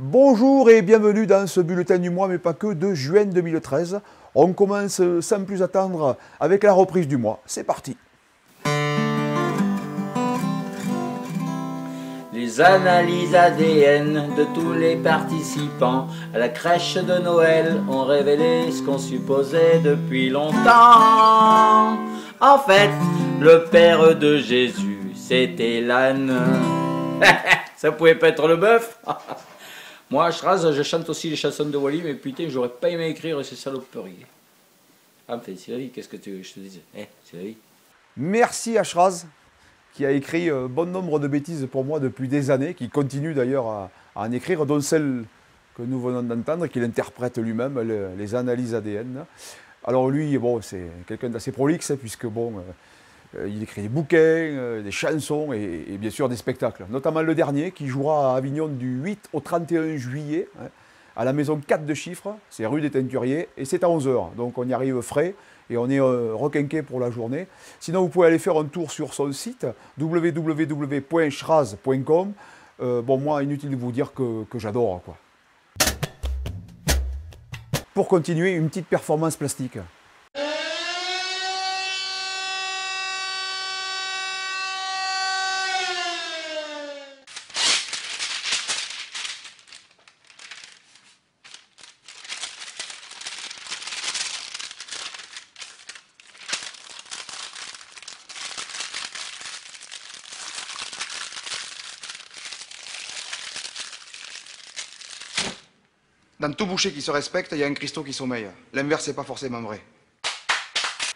Bonjour et bienvenue dans ce bulletin du mois, mais pas que, de juin 2013. On commence sans plus attendre avec la reprise du mois. C'est parti. Les analyses ADN de tous les participants à la crèche de Noël ont révélé ce qu'on supposait depuis longtemps. En fait, le père de Jésus, c'était l'âne. Ça pouvait pas être le bœuf. Moi, Ashraz, je chante aussi les chansons de Wally, mais putain, j'aurais pas aimé écrire ces saloperies. Enfin, c'est la vie, qu'est-ce que tu veux que je te dise? C'est la vie. Merci Ashraz, qui a écrit bon nombre de bêtises pour moi depuis des années, qui continue d'ailleurs à en écrire, dont celle que nous venons d'entendre, qu'il interprète lui-même, les analyses ADN. Alors lui, bon, c'est quelqu'un d'assez prolixe, puisque bon, il écrit des bouquins, des chansons et bien sûr des spectacles. Notamment le dernier, qui jouera à Avignon du 8 au 31 juillet, à la maison 4 de Chiffres, c'est rue des Teinturiers, et c'est à 11 h. Donc on y arrive frais. Et on est requinqué pour la journée. Sinon, vous pouvez aller faire un tour sur son site www.schraz.com. Bon, moi, inutile de vous dire que j'adore, quoi. Pour continuer, une petite performance plastique. Dans tout boucher qui se respecte, il y a un Christo qui sommeille. L'inverse n'est pas forcément vrai.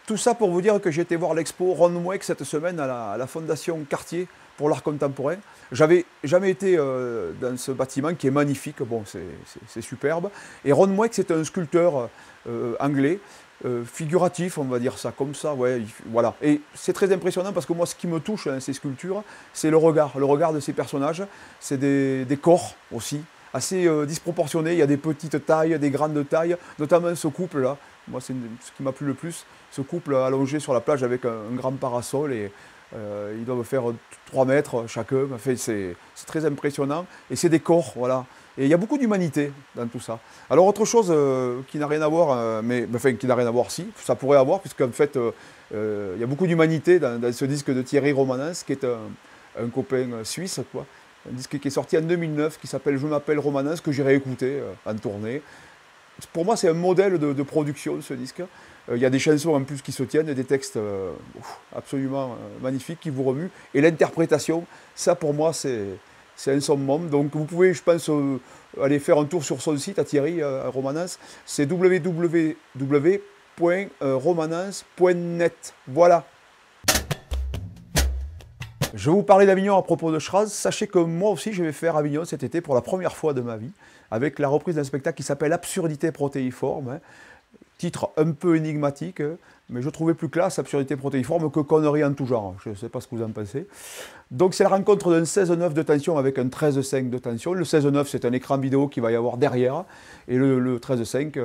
Tout ça pour vous dire que j'ai été voir l'expo Ron Mouek cette semaine à la Fondation Cartier pour l'art contemporain. J'avais jamais été dans ce bâtiment qui est magnifique, bon, c'est superbe. Et Ron Mouek, c'est un sculpteur anglais, figuratif, on va dire ça comme ça, ouais, voilà. Et c'est très impressionnant parce que moi, ce qui me touche dans ces sculptures, c'est le regard de ces personnages. C'est des corps aussi, assez disproportionné, il y a des petites tailles, des grandes tailles, notamment ce couple-là, moi c'est ce qui m'a plu le plus, ce couple allongé sur la plage avec un grand parasol, et ils doivent faire 3 mètres chacun, enfin, c'est très impressionnant, et c'est des corps, voilà, et il y a beaucoup d'humanité dans tout ça. Alors autre chose qui n'a rien à voir, enfin qui n'a rien à voir, si, ça pourrait avoir, puisqu'en fait, il y a beaucoup d'humanité dans ce disque de Thierry Romanens, qui est un copain suisse, quoi. Un disque qui est sorti en 2009, qui s'appelle Je m'appelle Romanens, que j'ai réécouté en tournée. Pour moi, c'est un modèle de production, ce disque. Il y a des chansons en plus qui se tiennent, des textes absolument magnifiques qui vous remuent. Et l'interprétation, ça pour moi, c'est un summum. Donc vous pouvez, je pense, aller faire un tour sur son site à Thierry Romanens. C'est www.romanens.net. Voilà. Je vais vous parler d'Avignon à propos de Schraz. Sachez que moi aussi, je vais faire Avignon cet été pour la première fois de ma vie, avec la reprise d'un spectacle qui s'appelle Absurdité protéiforme. Titre un peu énigmatique, mais je trouvais plus classe Absurdité protéiforme que Connerie en tout genre. Je ne sais pas ce que vous en pensez. Donc c'est la rencontre d'un 16-9 de tension avec un 13-5 de tension. Le 16-9, c'est un écran vidéo qu'il va y avoir derrière. Et le 13-5,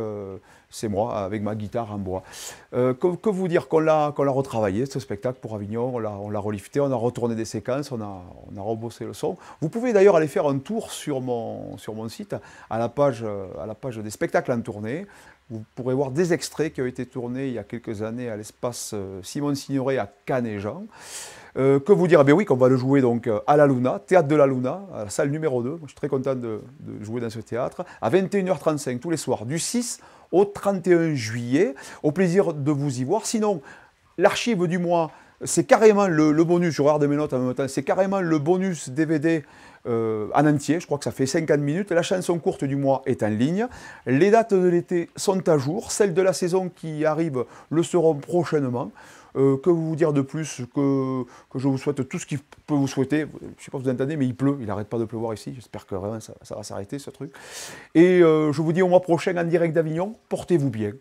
c'est moi, avec ma guitare en bois. Que vous dire qu'on l'a retravaillé, ce spectacle, pour Avignon. On l'a relifté, on a retourné des séquences, on a rebossé le son. Vous pouvez d'ailleurs aller faire un tour sur mon site, à la page des spectacles en tournée. Vous pourrez voir des extraits qui ont été tournés il y a quelques années à l'espace Simone Signoret à Canet-Jean. Que vous dire? Eh bien oui, qu'on va le jouer donc à la Luna, théâtre de la Luna, à la salle numéro 2. Je suis très content de jouer dans ce théâtre, à 21h35 tous les soirs, du 6 au 31 juillet. Au plaisir de vous y voir. Sinon, l'archive du mois, c'est carrément le bonus, je regarde mes notes en même temps, c'est carrément le bonus DVD en entier, je crois que ça fait 50 minutes. La chanson courte du mois est en ligne. Les dates de l'été sont à jour. Celles de la saison qui arrivent le seront prochainement. Que vous dire de plus que je vous souhaite tout ce qu'il peut vous souhaiter. Je ne sais pas si vous entendez, mais il pleut, il n'arrête pas de pleuvoir ici. J'espère que vraiment ça va s'arrêter, ce truc. Et je vous dis au mois prochain en direct d'Avignon. Portez-vous bien.